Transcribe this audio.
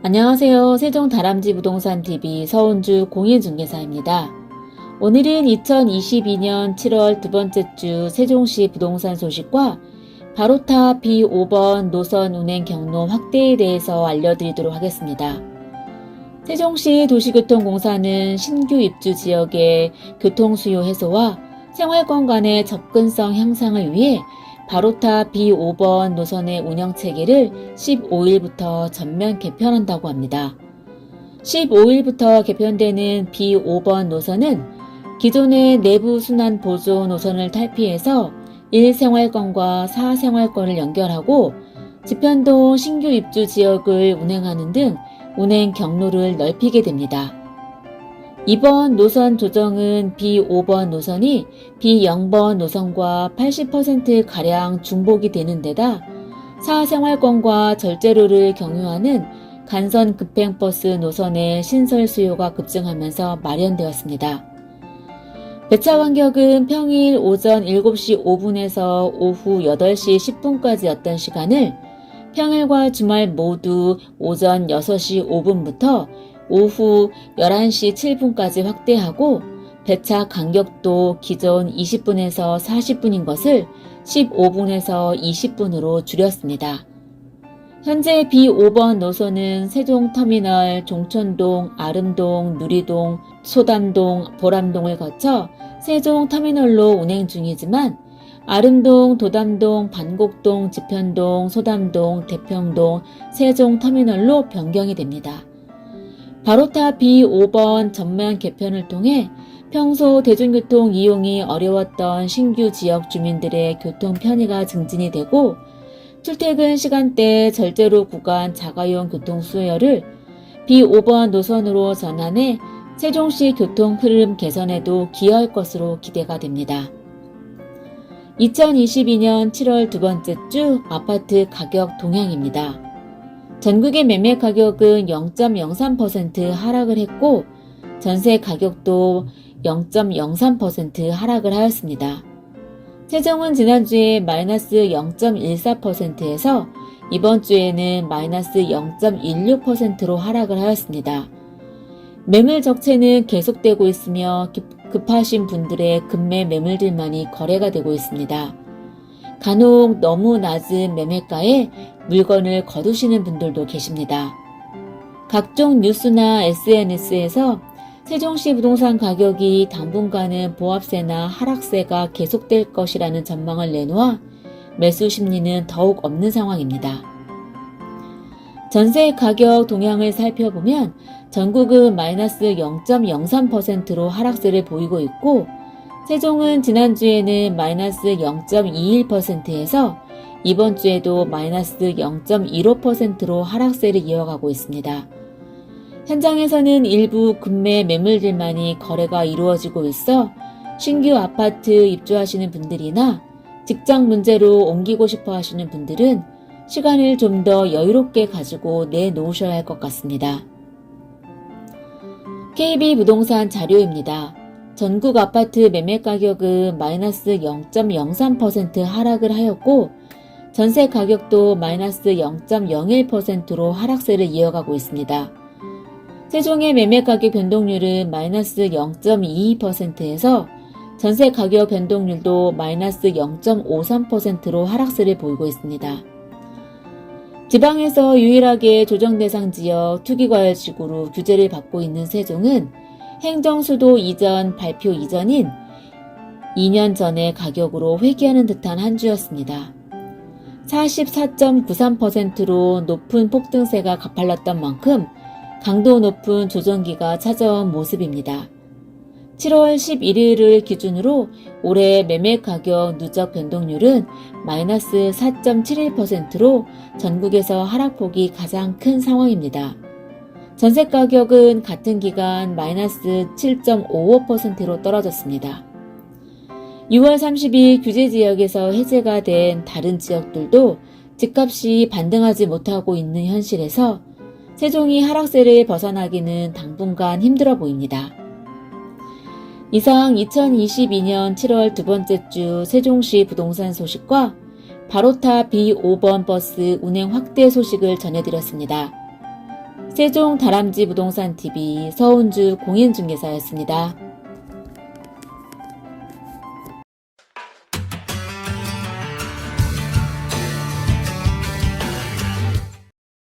안녕하세요. 세종다람쥐 부동산TV 서은주 공인중개사입니다. 오늘은 2022년 7월 두 번째 주 세종시 부동산 소식과 바로타 B5번 노선 운행 경로 확대에 대해서 알려드리도록 하겠습니다. 세종시 도시교통공사는 신규 입주 지역의 교통수요 해소와 생활권 간의 접근성 향상을 위해 바로타 B5번 노선의 운영체계를 15일부터 전면 개편한다고 합니다. 15일부터 개편되는 B5번 노선은 기존의 내부 순환 보조 노선을 탈피해서 1생활권과 4생활권을 연결하고 지편동 신규 입주 지역을 운행하는 등 운행 경로를 넓히게 됩니다. 이번 노선 조정은 B5번 노선이 B0번 노선과 80%가량 중복이 되는 데다 4생활권과 절제로를 경유하는 간선 급행버스 노선의 신설 수요가 급증하면서 마련되었습니다. 배차 간격은 평일 오전 7시 5분에서 오후 8시 10분까지였던 시간을 평일과 주말 모두 오전 6시 5분부터 오후 11시 7분까지 확대하고 배차 간격도 기존 20분에서 40분인 것을 15분에서 20분으로 줄였습니다. 현재 B5번 노선은 세종터미널, 종천동, 아름동, 누리동, 소담동, 보람동을 거쳐 세종터미널로 운행 중이지만 아름동, 도담동, 반곡동, 지편동, 소담동, 대평동, 세종터미널로 변경이 됩니다. 바로타 B5번 전면 개편을 통해 평소 대중교통 이용이 어려웠던 신규 지역 주민들의 교통 편의가 증진이 되고 출퇴근 시간대 절제로 구간 자가용 교통 수요를 B5번 노선으로 전환해 세종시 교통 흐름 개선에도 기여할 것으로 기대가 됩니다. 2022년 7월 두 번째 주 아파트 가격 동향입니다. 전국의 매매 가격은 0.03% 하락을 했고 전세 가격도 0.03% 하락을 하였습니다. 세종은 지난주에 마이너스 0.14%에서 이번 주에는 마이너스 0.16%로 하락을 하였습니다. 매물 적체는 계속되고 있으며 급하신 분들의 급매 매물들만이 거래가 되고 있습니다. 간혹 너무 낮은 매매가에 물건을 거두시는 분들도 계십니다. 각종 뉴스나 SNS에서 세종시 부동산 가격이 당분간은 보합세나 하락세가 계속될 것이라는 전망을 내놓아 매수 심리는 더욱 없는 상황입니다. 전세 가격 동향을 살펴보면 전국은 마이너스 0.03%로 하락세를 보이고 있고 세종은 지난주에는 마이너스 0.21%에서 이번 주에도 마이너스 0.15%로 하락세를 이어가고 있습니다. 현장에서는 일부 급매 매물들만이 거래가 이루어지고 있어 신규 아파트 입주하시는 분들이나 직장 문제로 옮기고 싶어 하시는 분들은 시간을 좀 더 여유롭게 가지고 내놓으셔야 할 것 같습니다. KB부동산 자료입니다. 전국 아파트 매매 가격은 마이너스 0.03% 하락을 하였고 전세 가격도 마이너스 0.01%로 하락세를 이어가고 있습니다. 세종의 매매 가격 변동률은 마이너스 0.22%에서 전세 가격 변동률도 마이너스 0.53%로 하락세를 보이고 있습니다. 지방에서 유일하게 조정대상 지역 투기과열지구로 규제를 받고 있는 세종은 행정수도 이전 발표 이전인 2년 전의 가격으로 회귀하는 듯한 한 주였습니다. 44.93%로 높은 폭등세가 가팔랐던 만큼 강도 높은 조정기가 찾아온 모습입니다. 7월 11일을 기준으로 올해 매매 가격 누적 변동률은 마이너스 4.71%로 전국에서 하락폭이 가장 큰 상황입니다. 전세 가격은 같은 기간 마이너스 7.55%로 떨어졌습니다. 6월 30일 규제 지역에서 해제가 된 다른 지역들도 집값이 반등하지 못하고 있는 현실에서 세종이 하락세를 벗어나기는 당분간 힘들어 보입니다. 이상 2022년 7월 두 번째 주 세종시 부동산 소식과 바로타 B5번 버스 운행 확대 소식을 전해드렸습니다. 세종 다람쥐 부동산 TV 서은주 공인중개사였습니다.